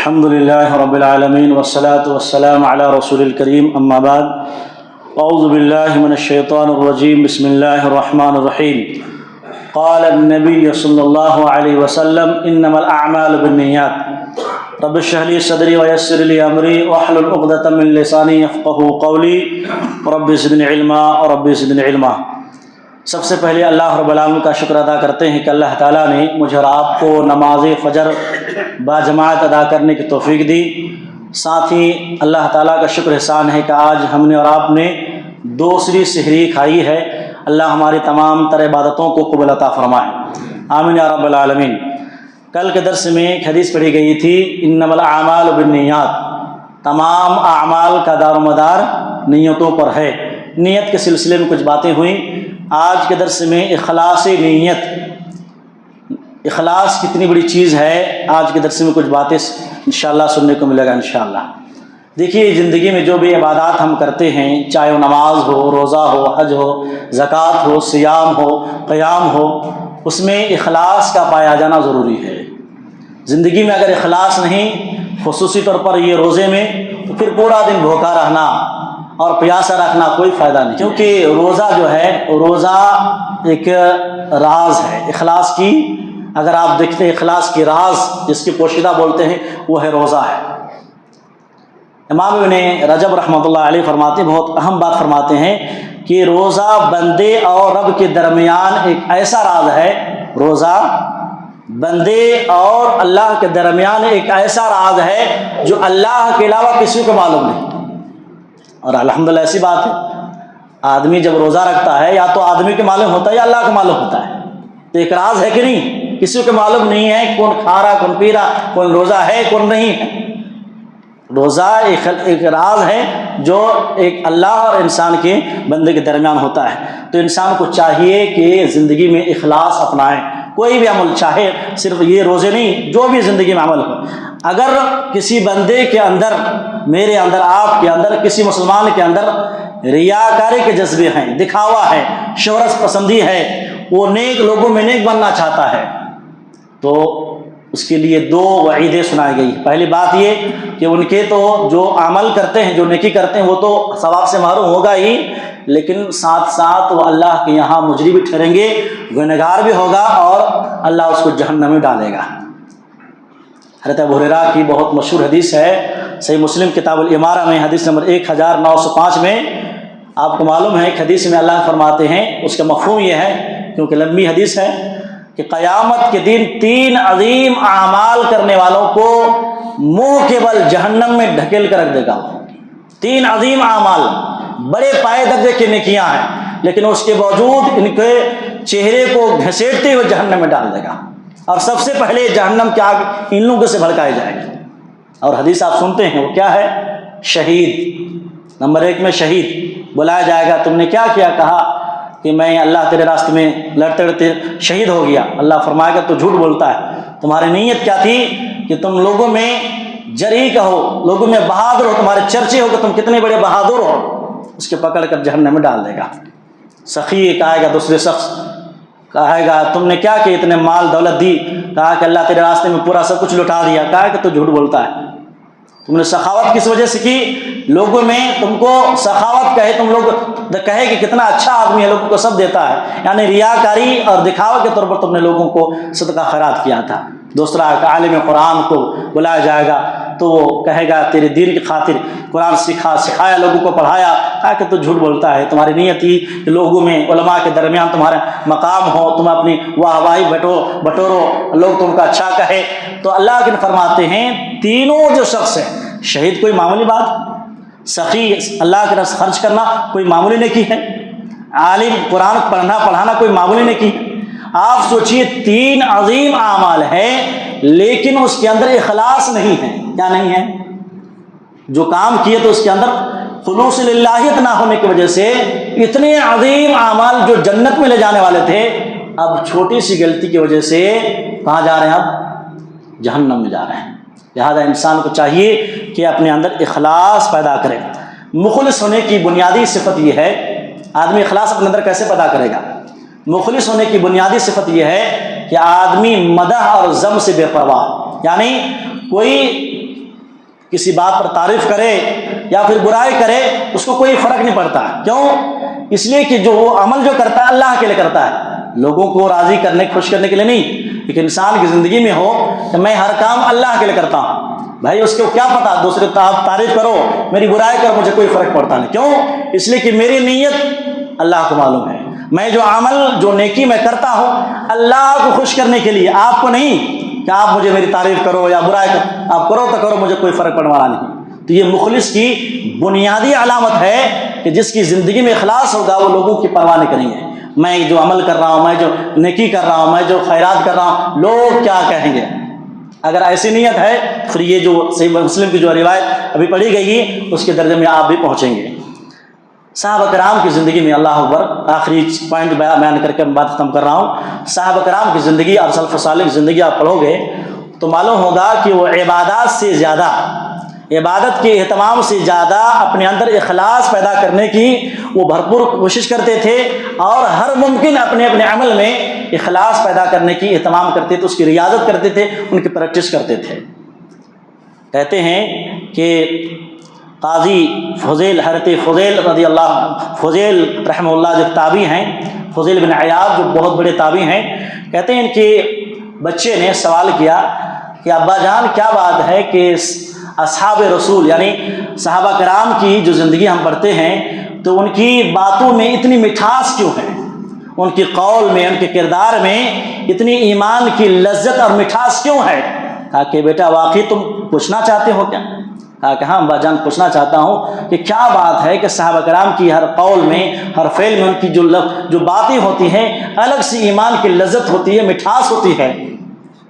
الحمد لله رب العالمين والصلاة والسلام على رسول الكريم أما بعد أعوذ بالله من الشيطان الرجيم بسم الله الرحمن الرحيم قال النبي صلى الله عليه وسلم إنما الأعمال بالنيات رب اشرح لي صدري ويسر لي أمري واحلل عقدة من لساني يفقهوا قولي رب زدني علما رب زدني علما۔ سب سے پہلے اللہ رب العالمین کا شکر ادا کرتے ہیں کہ اللہ تعالیٰ نے مجھے اور آپ کو نماز فجر باجماعت ادا کرنے کی توفیق دی۔ ساتھ ہی اللہ تعالیٰ کا شکر احسان ہے کہ آج ہم نے اور آپ نے دوسری سحری کھائی ہے۔ اللہ ہماری تمام تر عبادتوں کو قبول عطا فرمائے، آمین یا رب العالمین۔ کل کے درس میں ایک حدیث پڑھی گئی تھی، انما الاعمال بالنیات، تمام اعمال کا دار و مدار نیتوں پر ہے۔ نیت کے سلسلے میں کچھ باتیں ہوئیں۔ آج کے درس میں اخلاص نیت، اخلاص کتنی بڑی چیز ہے، آج کے درس میں کچھ باتیں انشاءاللہ سننے کو ملے گا انشاءاللہ۔ دیکھیے، زندگی میں جو بھی عبادات ہم کرتے ہیں، چاہے وہ نماز ہو، روزہ ہو، حج ہو، زکوٰۃ ہو، صیام ہو، قیام ہو، اس میں اخلاص کا پایا جانا ضروری ہے۔ زندگی میں اگر اخلاص نہیں، خصوصی طور پر یہ روزے میں، تو پھر پورا دن بھوکا رہنا اور پیاسا رکھنا کوئی فائدہ نہیں، کیونکہ روزہ جو ہے، روزہ ایک راز ہے اخلاص کی۔ اگر آپ دیکھتے ہیں اخلاص کی راز جس کی پوشیدہ بولتے ہیں، وہ ہے روزہ ہے۔ امام ابن رجب رحمۃ اللہ علیہ فرماتے ہیں، بہت اہم بات فرماتے ہیں کہ روزہ بندے اور رب کے درمیان ایک ایسا راز ہے، روزہ بندے اور اللہ کے درمیان ایک ایسا راز ہے جو اللہ کے علاوہ کسی کو معلوم نہیں۔ اور الحمدللہ ایسی بات ہے، آدمی جب روزہ رکھتا ہے یا تو آدمی کے معلوم ہوتا ہے یا اللہ کو معلوم ہوتا ہے، تو ایک راز ہے کہ نہیں، کسی کو معلوم نہیں ہے کون کھا رہا کون پی رہا، کون روزہ ہے کون نہیں ہے۔ روزہ ایک راز ہے جو ایک اللہ اور انسان کے بندے کے درمیان ہوتا ہے۔ تو انسان کو چاہیے کہ زندگی میں اخلاص اپنائیں۔ کوئی بھی عمل، چاہے صرف یہ روزے نہیں، جو بھی زندگی میں عمل ہو، اگر کسی بندے کے اندر، میرے اندر، آپ کے اندر، کسی مسلمان کے اندر ریاکاری کے جذبے ہیں، دکھاوا ہے، شہرت پسندی ہے، وہ نیک لوگوں میں نیک بننا چاہتا ہے، تو اس کے لیے دو وعیدیں سنائی گئی۔ پہلی بات یہ کہ ان کے تو جو عمل کرتے ہیں، جو نیکی کرتے ہیں، وہ تو ثواب سے محروم ہوگا ہی، لیکن ساتھ ساتھ وہ اللہ کے یہاں مجرم بھی ٹھہریں گے، گنہگار بھی ہوگا، اور اللہ اس کو جہنم میں ڈالے گا۔ حضرت ابو ہریرہ کی بہت مشہور حدیث ہے، صحیح مسلم کتاب الامارہ میں حدیث نمبر 1905 میں آپ کو معلوم ہے، ایک حدیث میں اللہ فرماتے ہیں، اس کا مفہوم یہ ہے، کیونکہ لمبی حدیث ہے، کہ قیامت کے دن 3 عظیم اعمال کرنے والوں کو منہ کے بل جہنم میں ڈھکیل کر رکھ دے گا۔ 3 عظیم اعمال، بڑے پائے درجے کی نیکیاں ہیں، لیکن اس کے باوجود ان کے چہرے کو گھسیٹتے ہوئے جہنم میں ڈال دے گا، اور سب سے پہلے جہنم کی آگ ان لوگوں سے بھڑکائی جائے گی۔ اور حدیث آپ سنتے ہیں، وہ کیا ہے؟ شہید، نمبر 1 میں شہید بلایا جائے گا۔ تم نے کیا کیا؟ کہا کہ میں اللہ تیرے راستے میں لڑتے لڑتے شہید ہو گیا۔ اللہ فرمائے گا تو جھوٹ بولتا ہے، تمہاری نیت کیا تھی کہ تم لوگوں میں جرحی کہو، لوگوں میں بہادر ہو، تمہارے چرچے ہو کہ تم کتنے بڑے بہادر ہو۔ اس کے پکڑ کر جہنم میں ڈال دے گا۔ سخی کہے گا دوسرے شخص، کہے گا تم نے کیا کہ اتنے مال دولت دی؟ کہا کہ اللہ تیرے راستے میں پورا سب کچھ لٹا دیا۔ کہا کہ تو جھوٹ بولتا ہے، تم نے سخاوت کس وجہ سے کی؟ لوگوں میں تم کو سخاوت کہے، تم لوگ کہے کہ کتنا اچھا آدمی ہے، لوگوں کو سب دیتا ہے، یعنی ریاکاری اور دکھاوا کے طور پر تم نے لوگوں کو صدقہ خیرات کیا تھا۔ دوسرا عالم قرآن کو بلایا جائے گا تو وہ کہے گا تیرے دین کی خاطر قرآن سکھایا، لوگوں کو پڑھایا۔ کہا کہ تو جھوٹ بولتا ہے، تمہاری نیت ہی کہ لوگوں میں علماء کے درمیان تمہارا مقام ہو، تم اپنی واہ واہی بٹورو، لوگ تم کا اچھا کہے۔ تو اللہ کے فرماتے ہیں تینوں جو شخص ہیں، شہید کوئی معمولی بات، سخی اللہ کے راستے خرچ کرنا کوئی معمولی نیکی ہے، عالم قرآن پڑھانا کوئی معمولی نیکی ہے۔ آپ سوچئے 3 عظیم اعمال ہیں، لیکن اس کے اندر اخلاص نہیں ہے۔ کیا نہیں ہے؟ جو کام کیے تو اس کے اندر خلوص للہیت نہ ہونے کی وجہ سے اتنے عظیم اعمال جو جنت میں لے جانے والے تھے، اب چھوٹی سی غلطی کی وجہ سے کہاں جا رہے ہیں؟ اب جہنم میں جا رہے ہیں۔ لہذا انسان کو چاہیے کہ اپنے اندر اخلاص پیدا کرے۔ مخلص ہونے کی بنیادی صفت یہ ہے، آدمی اخلاص اپنے اندر کیسے پیدا کرے گا؟ مخلص ہونے کی بنیادی صفت یہ ہے کہ آدمی مدح اور ذم سے بے پرواہ، یعنی کوئی کسی بات پر تعریف کرے یا پھر برائی کرے اس کو کوئی فرق نہیں پڑتا. کیوں؟ اس لیے کہ جو وہ عمل جو کرتا ہے اللہ کے لیے کرتا ہے، لوگوں کو راضی کرنے خوش کرنے کے لیے نہیں. ایک انسان کی زندگی میں ہو کہ میں ہر کام اللہ کے لیے کرتا ہوں، بھائی اس کو کیا پتا دوسرے آپ تعریف کرو میری برائی کرو مجھے کوئی فرق پڑتا نہیں. کیوں؟ اس لیے کہ میری نیت اللہ کو معلوم ہے. میں جو عمل جو نیکی میں کرتا ہوں اللہ کو خوش کرنے کے لیے، آپ کو نہیں کہ آپ مجھے میری تعریف کرو یا برائی کرو. آپ کرو تو کرو، مجھے کوئی فرق پڑنے والا نہیں. تو یہ مخلص کی بنیادی علامت ہے کہ جس کی زندگی میں اخلاص ہوگا وہ لوگوں کی پرواہ نہیں کریں گے. میں جو عمل کر رہا ہوں، میں جو نیکی کر رہا ہوں، میں جو خیرات کر رہا ہوں، لوگ کیا کہیں گے. اگر ایسی نیت ہے پھر یہ جو صحیح مسلم کی جو روایت ابھی پڑھی گئی ہے اس کے درجے میں آپ بھی پہنچیں گے. صحابہ کرام کی زندگی میں، اللہ اکبر، آخری پوائنٹ بیان کر کے بات ختم کر رہا ہوں. صحابہ کرام کی زندگی اور سلف صالح کی زندگی آپ پڑھو گے تو معلوم ہوگا کہ وہ عبادات سے زیادہ، عبادت کے اہتمام سے زیادہ اپنے اندر اخلاص پیدا کرنے کی وہ بھرپور کوشش کرتے تھے، اور ہر ممکن اپنے اپنے عمل میں اخلاص پیدا کرنے کی اہتمام کرتے تھے، اس کی ریاضت کرتے تھے، ان کی پریکٹس کرتے تھے. کہتے ہیں کہ قاضی فضیل، حضرت فضیل رضی اللہ، فضیل رحمہ اللہ جو تابعی ہیں، فضیل بن عیاض جو بہت بڑے تابعی ہیں، کہتے ہیں ان کے بچے نے سوال کیا کہ ابا جان کیا بات ہے کہ اصحاب رسول یعنی صحابہ کرام کی جو زندگی ہم پڑھتے ہیں تو ان کی باتوں میں اتنی مٹھاس کیوں ہے، ان کے قول میں، ان کے کردار میں اتنی ایمان کی لذت اور مٹھاس کیوں ہے؟ کہا کہ بیٹا واقعی تم پوچھنا چاہتے ہو کیا؟ کہا کہ ہاں ابا جان پوچھنا چاہتا ہوں کہ کیا بات ہے کہ صحابہ کرام کی ہر قول میں، ہر فعل میں ان کی جو باتیں ہوتی ہیں الگ سی ایمان کی لذت ہوتی ہے، مٹھاس ہوتی ہے.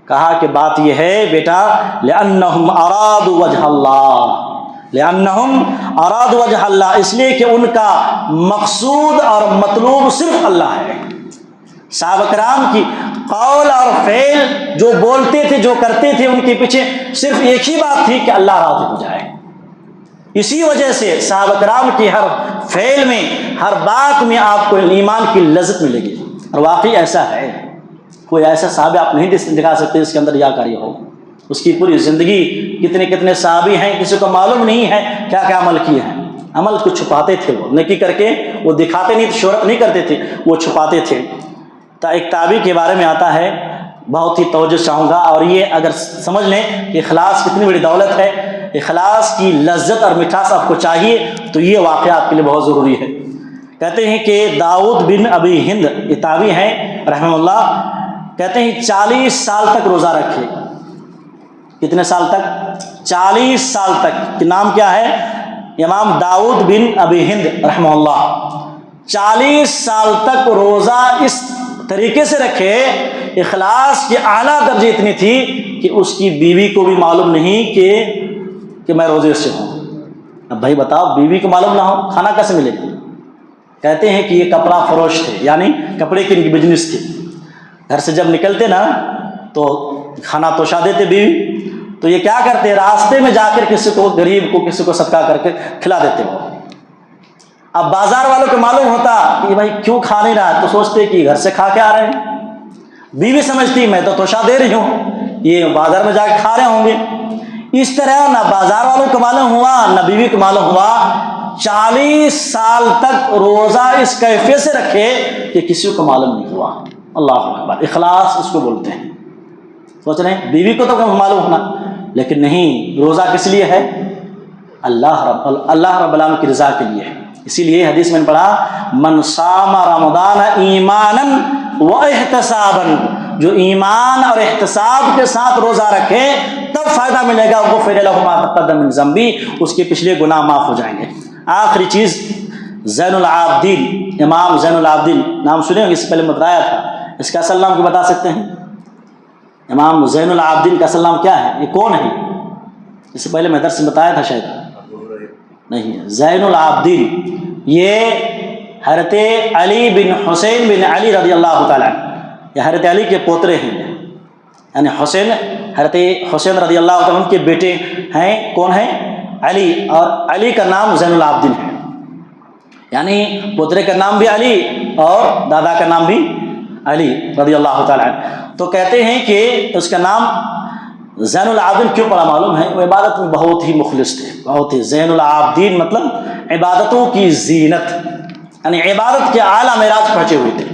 کہا کہ بات یہ ہے بیٹا لأنہم ارادوا وجہ اللہ، لأنہم ارادوا وجہ اللہ، اس لیے کہ ان کا مقصود اور مطلوب صرف اللہ ہے. صحابہ کرام کی قول اور فعل جو بولتے تھے، جو کرتے تھے، ان کے پیچھے صرف ایک ہی بات تھی کہ اللہ راضی ہو جائے. اسی وجہ سے صحابہ کرام کی ہر فعل میں، ہر بات میں آپ کو ایمان کی لذت ملے گی. اور واقعی ایسا ہے، کوئی ایسا صحابی آپ نہیں دکھا سکتے جس کے اندر ریاکاری ہو. اس کی پوری زندگی کتنے کتنے صحابی ہیں کسی کو معلوم نہیں ہے کیا کیا عمل کیے ہیں. عمل کو چھپاتے تھے، وہ نیکی کر کے وہ دکھاتے نہیں، شہرت نہیں کرتے تھے، وہ چھپاتے تھے. تو ایک تابعی کے بارے میں آتا ہے، بہت ہی توجہ چاہوں گا، اور یہ اگر سمجھ لیں کہ اخلاص کتنی بڑی دولت ہے، اخلاص کی لذت اور مٹھاس آپ کو چاہیے تو یہ واقعہ آپ کے لیے بہت ضروری ہے. کہتے ہیں کہ داؤد بن ابی ہند، یہ تابعی ہیں رحمہ اللہ، کہتے ہیں 40 سال تک روزہ رکھے. کتنے سال تک؟ 40 سال تک. کہ نام کیا ہے؟ امام داؤد بن ابی ہند رحمہ اللہ. 40 سال تک روزہ اس طریقے سے رکھے، اخلاص کی اعلیٰ درجے اتنی تھی کہ اس کی بیوی کو بھی معلوم نہیں کہ میں روزے سے ہوں. اب بھائی بتاؤ، بیوی کو معلوم نہ ہو کھانا کیسے ملے گا؟ کہتے ہیں کہ یہ کپڑا فروش تھے، یعنی کپڑے کی ان کی بزنس تھی. گھر سے جب نکلتے نا تو کھانا توشا دیتے بیوی، تو یہ کیا کرتے، راستے میں جا کر کسی کو غریب کو، کسی کو صدقہ کر کے کھلا دیتے وہ. اب بازار والوں کو معلوم ہوتا کہ بھائی کیوں کھا نہیں رہا، تو سوچتے کہ گھر سے کھا کے آ رہے ہیں. بیوی سمجھتی میں تو توشا دے رہی ہوں، یہ بازار میں جا کے کھا رہے ہوں گے. اس طرح نہ بازار والوں کو معلوم ہوا نہ بیوی کو معلوم ہوا. 40 سال تک روزہ اس کیفیت سے رکھے کہ کسی کو معلوم نہیں ہوا. اللہ اکبر، اخلاص اس کو بولتے ہیں. سوچ رہے ہیں بیوی کو تو معلوم ہونا، لیکن نہیں، روزہ کس لیے ہے؟ اللہ رب العالمین کی رضا کے لیے ہے. اسی لیے حدیث میں نے پڑھا من صام رمضان ایمانا و احتسابا، جو ایمان اور احتساب کے ساتھ روزہ رکھے تب فائدہ ملے گا. غفر لہ ما تقدم من ذنبہ، اس کے پچھلے گناہ معاف ہو جائیں گے. آخری چیز، زین العابدین، امام زین العابدین نام سنے ہوں، اس سے پہلے بتایا تھا. اس کا اصل نام کو بتا سکتے ہیں؟ امام زین العابدین کا اصل نام کیا ہے؟ یہ کون ہے؟ اس سے پہلے میں درس میں بتایا تھا شاید نہیں. زین العابدین یہ حضرت علی بن حسین بن علی رضی اللہ تعالیٰ عنہ، یہ حضرت علی کے پوترے ہیں، یعنی حضرت حسین رضی اللہ تعالیٰ عنہ کے بیٹے ہیں. کون ہیں؟ علی. اور علی کا نام زین العابدین ہے، یعنی پوترے کا نام بھی علی اور دادا کا نام بھی علی رضی اللہ تعالیٰ عنہ. تو کہتے ہیں کہ اس کا نام زین العابدین کیوں پڑھا معلوم ہے؟ وہ عبادت میں بہت ہی مخلص تھے، بہت ہی زین العابدین، مطلب عبادتوں کی زینت، یعنی عبادت کے اعلیٰ معراج پہنچے ہوئے تھے۔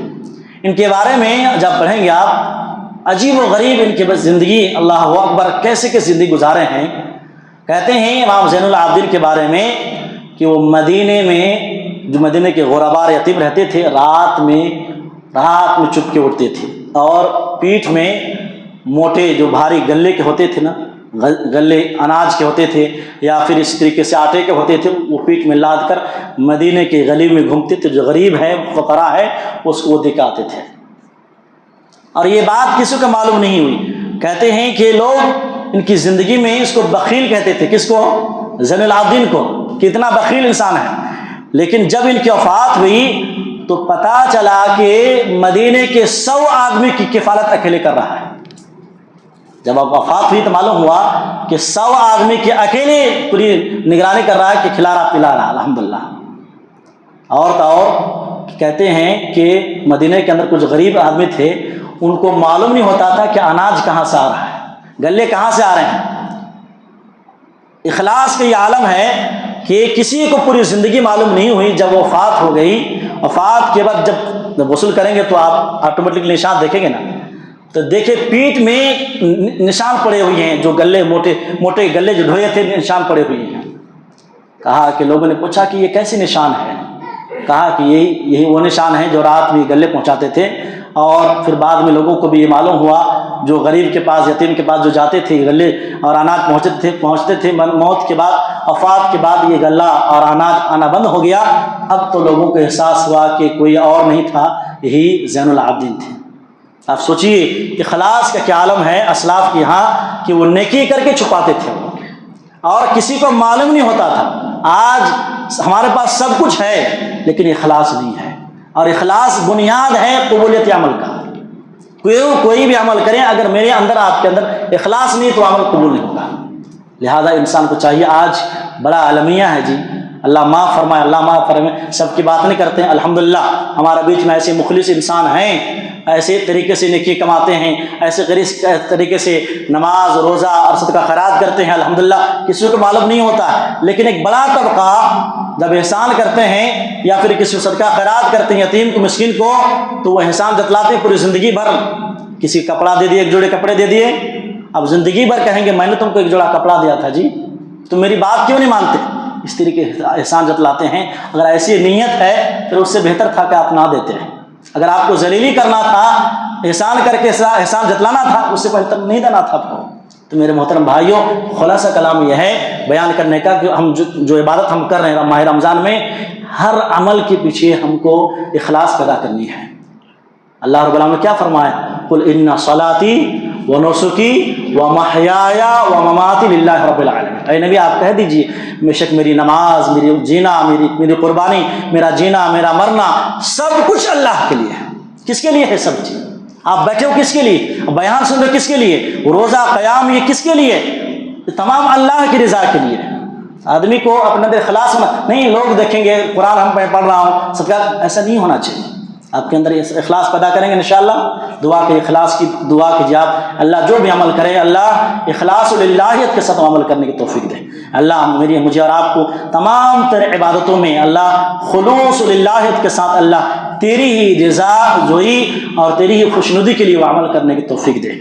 ان کے بارے میں جب پڑھیں گے آپ، عجیب و غریب ان کی بس زندگی، اللہ اکبر، کیسے کیسے زندگی گزارے ہیں۔ کہتے ہیں امام زین العابدین کے بارے میں کہ وہ مدینے میں، جو مدینے کے غربا یتیم رہتے تھے، رات میں چپ کے اٹھتے تھے اور پیٹھ میں موٹے جو بھاری گلے کے ہوتے تھے نا، گلے اناج کے ہوتے تھے یا پھر اس طریقے سے آٹے کے ہوتے تھے، وہ پیٹھ میں لاد کر مدینے کے گلی میں گھومتے تھے، جو غریب ہے، فقراء ہے، اس کو وہ دکھاتے تھے۔ اور یہ بات کسی کو معلوم نہیں ہوئی۔ کہتے ہیں کہ لوگ ان کی زندگی میں اس کو بخیل کہتے تھے، کس کو؟ زین العابدین کو، کتنا بخیل انسان ہے۔ لیکن جب ان کی وفات ہوئی تو پتہ چلا کہ مدینے کے 100 آدمی کی کفالت اکیلے کر رہا ہے۔ جب اب وفات ہوئی تو معلوم ہوا کہ 100 آدمی کے اکیلے پوری نگرانی کر رہا ہے، کہ کھلا رہا پلا رہا، الحمدللہ۔ اور تو اور کہتے ہیں کہ مدینے کے اندر کچھ غریب آدمی تھے، ان کو معلوم نہیں ہوتا تھا کہ اناج کہاں سے آ رہا ہے، گلے کہاں سے آ رہے ہیں۔ اخلاص کا یہ عالم ہے کہ کسی کو پوری زندگی معلوم نہیں ہوئی۔ جب وفات ہو گئی، وفات کے بعد جب غسل کریں گے تو آپ آٹومیٹکلی نشان دیکھیں گے نا، تو دیکھیں پیٹھ میں نشان پڑے ہوئے ہیں، جو گلے موٹے گلے جو ڈھوئے تھے، نشان پڑے ہوئے ہیں۔ کہا کہ لوگوں نے پوچھا کہ یہ کیسے نشان ہے؟ کہا کہ یہی وہ نشان ہے جو رات میں گلے پہنچاتے تھے۔ اور پھر بعد میں لوگوں کو بھی یہ معلوم ہوا، جو غریب کے پاس، یتیم کے پاس جو جاتے تھے، گلے اور اناج پہنچتے تھے، موت کے بعد، وفات کے بعد یہ غلہ اور اناج آنا بند ہو گیا۔ اب تو لوگوں کو احساس ہوا کہ کوئی اور نہیں تھا، یہی زین العابدین تھے۔ آپ سوچئے اخلاص کا کیا عالم ہے اسلاف کے یہاں، کہ وہ نیکی کر کے چھپاتے تھے اور کسی کو معلوم نہیں ہوتا تھا۔ آج ہمارے پاس سب کچھ ہے لیکن اخلاص نہیں ہے، اور اخلاص بنیاد ہے قبولیت عمل کا۔ کوئی بھی عمل کریں، اگر میرے اندر، آپ کے اندر اخلاص نہیں تو عمل قبول نہیں ہوگا۔ لہذا انسان کو چاہیے، آج بڑا المیہ ہے جی، اللہ معاف فرمائے، اللہ معاف فرمائے، سب کی بات نہیں کرتے ہیں، الحمدللہ ہمارے بیچ میں ایسے مخلص انسان ہیں، ایسے طریقے سے نیکی کماتے ہیں، ایسے طریقے سے نماز، روزہ اور صدقہ خیرات کرتے ہیں، الحمدللہ کسی کو معلوم نہیں ہوتا ہے۔ لیکن ایک بڑا طبقہ جب احسان کرتے ہیں یا پھر کسی کو صدقہ خیرات کرتے ہیں، یتیم کو، مسکین کو، تو وہ احسان جتلاتے ہیں پوری زندگی بھر۔ کسی کپڑا دے دیے، ایک جوڑے کپڑے دے دیے، اب زندگی بھر کہیں گے میں نے تم کو ایک جوڑا کپڑا دیا تھا جی، تم میری بات کیوں نہیں مانتے؟ اس طریقے احسان جتلاتے ہیں۔ اگر ایسی نیت ہے پھر اس سے بہتر تھا کہ آپ نہ دیتے ہیں۔ اگر آپ کو ذلیلی کرنا تھا، احسان کر کے احسان جتلانا تھا، اس سے بہتر نہیں دینا تھا آپ کو۔ تو میرے محترم بھائیوں، خلاصہ کلام یہ ہے بیان کرنے کا کہ ہم جو عبادت ہم کر رہے ہیں ماہ رمضان میں، ہر عمل کے پیچھے ہم کو اخلاص پیدا کرنی ہے۔ اللہ رب العالمین نے کیا فرمایا؟ قل ان صلاتی ونسکی ومحیای ومماتی للہ رب العالمین۔ اے نبی آپ کہہ دیجئے، بے شک میری نماز، میری جینا، میری قربانی، میرا جینا، میرا مرنا، سب کچھ اللہ کے لیے ہے۔ کس کے لیے ہے سب چیز؟ آپ بیٹھے ہو کس کے لیے؟ بیان سن رہے کس کے لیے؟ روزہ قیام یہ کس کے لیے؟ تمام اللہ کی رضا کے لیے۔ آدمی کو اپنے اندر اخلاص ہونا نہیں، لوگ دیکھیں گے قرآن ہم پڑھ رہا ہوں صدقہ، ایسا نہیں ہونا چاہیے۔ آپ کے اندر اخلاص پیدا کریں گے انشاءاللہ، دعا کے اخلاص کی دعا کیجیے آپ، اللہ جو بھی عمل کرے اللہ اخلاص للہیت کے ساتھ عمل کرنے کی توفیق دے۔ اللہ مجھے اور آپ کو تمام تر عبادتوں میں اللہ خلوص للہیت کے ساتھ اللہ تیری ہی رضا جوئی اور تیری ہی خوشنودی کے لیے وہ عمل کرنے کی توفیق دے۔